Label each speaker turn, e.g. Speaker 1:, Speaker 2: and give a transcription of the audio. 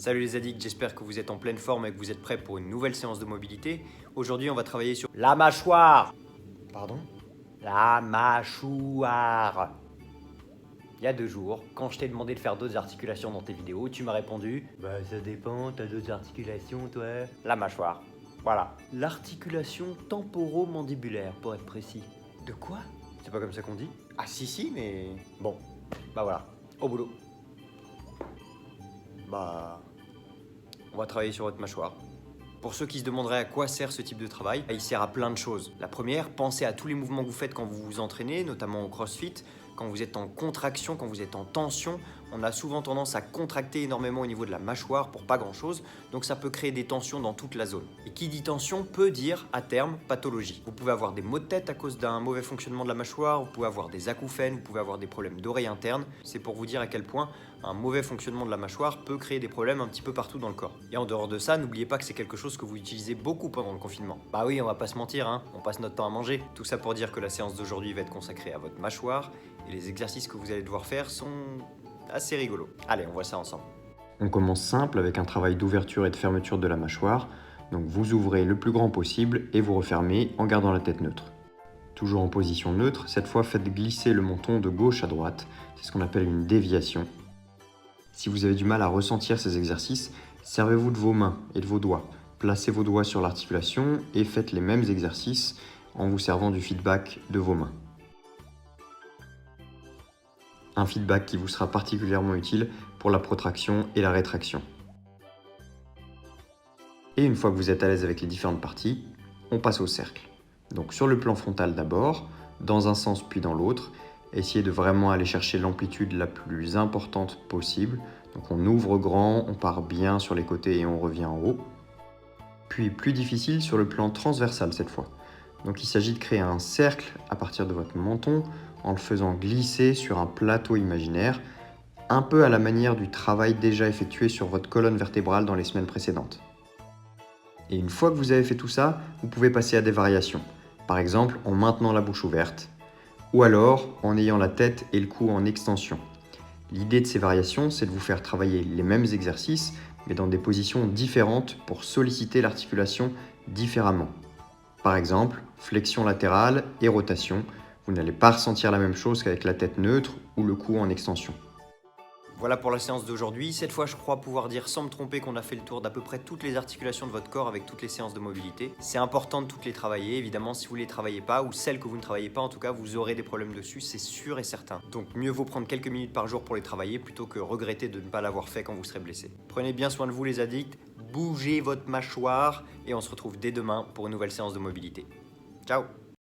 Speaker 1: Salut les addicts, j'espère que vous êtes en pleine forme et que vous êtes prêts pour une nouvelle séance de mobilité. Aujourd'hui, on va travailler sur la mâchoire. Pardon? La mâchoire. Il y a 2 jours, quand je t'ai demandé de faire d'autres articulations dans tes vidéos, tu m'as répondu bah ça dépend, t'as d'autres articulations toi. La mâchoire. Voilà. L'articulation temporomandibulaire pour être précis. De quoi? C'est pas comme ça qu'on dit? Ah si, mais... Bon, bah voilà, au boulot. Bah... On va travailler sur votre mâchoire. Pour ceux qui se demanderaient à quoi sert ce type de travail, il sert à plein de choses. La première, pensez à tous les mouvements que vous faites quand vous vous entraînez, notamment au crossfit, quand vous êtes en contraction, quand vous êtes en tension. On a souvent tendance à contracter énormément au niveau de la mâchoire pour pas grand chose, donc ça peut créer des tensions dans toute la zone. Et qui dit tension peut dire, à terme, pathologie. Vous pouvez avoir des maux de tête à cause d'un mauvais fonctionnement de la mâchoire, vous pouvez avoir des acouphènes, vous pouvez avoir des problèmes d'oreille interne. C'est pour vous dire à quel point un mauvais fonctionnement de la mâchoire peut créer des problèmes un petit peu partout dans le corps. Et en dehors de ça, n'oubliez pas que c'est quelque chose que vous utilisez beaucoup pendant le confinement. Bah oui, on va pas se mentir, hein, on passe notre temps à manger. Tout ça pour dire que la séance d'aujourd'hui va être consacrée à votre mâchoire et les exercices que vous allez devoir faire sont assez rigolos. Allez, on voit ça ensemble.
Speaker 2: On commence simple avec un travail d'ouverture et de fermeture de la mâchoire. Donc vous ouvrez le plus grand possible et vous refermez en gardant la tête neutre. Toujours en position neutre, cette fois faites glisser le menton de gauche à droite. C'est ce qu'on appelle une déviation. Si vous avez du mal à ressentir ces exercices, servez-vous de vos mains et de vos doigts. Placez vos doigts sur l'articulation et faites les mêmes exercices en vous servant du feedback de vos mains. Un feedback qui vous sera particulièrement utile pour la protraction et la rétraction. Et une fois que vous êtes à l'aise avec les différentes parties, on passe au cercle. Donc sur le plan frontal d'abord, dans un sens puis dans l'autre, essayez de vraiment aller chercher l'amplitude la plus importante possible. Donc on ouvre grand, on part bien sur les côtés et on revient en haut. Puis plus difficile sur le plan transversal cette fois. Donc il s'agit de créer un cercle à partir de votre menton en le faisant glisser sur un plateau imaginaire, un peu à la manière du travail déjà effectué sur votre colonne vertébrale dans les semaines précédentes. Et une fois que vous avez fait tout ça, vous pouvez passer à des variations. Par exemple en maintenant la bouche ouverte, ou alors en ayant la tête et le cou en extension. L'idée de ces variations, c'est de vous faire travailler les mêmes exercices, mais dans des positions différentes pour solliciter l'articulation différemment. Par exemple, flexion latérale et rotation. Vous n'allez pas ressentir la même chose qu'avec la tête neutre ou le cou en extension.
Speaker 1: Voilà pour la séance d'aujourd'hui. Cette fois, je crois pouvoir dire sans me tromper qu'on a fait le tour d'à peu près toutes les articulations de votre corps avec toutes les séances de mobilité. C'est important de toutes les travailler. Évidemment, si vous ne les travaillez pas, ou celles que vous ne travaillez pas, en tout cas, vous aurez des problèmes dessus, c'est sûr et certain. Donc mieux vaut prendre quelques minutes par jour pour les travailler plutôt que regretter de ne pas l'avoir fait quand vous serez blessé. Prenez bien soin de vous les addicts, bougez votre mâchoire et on se retrouve dès demain pour une nouvelle séance de mobilité. Ciao!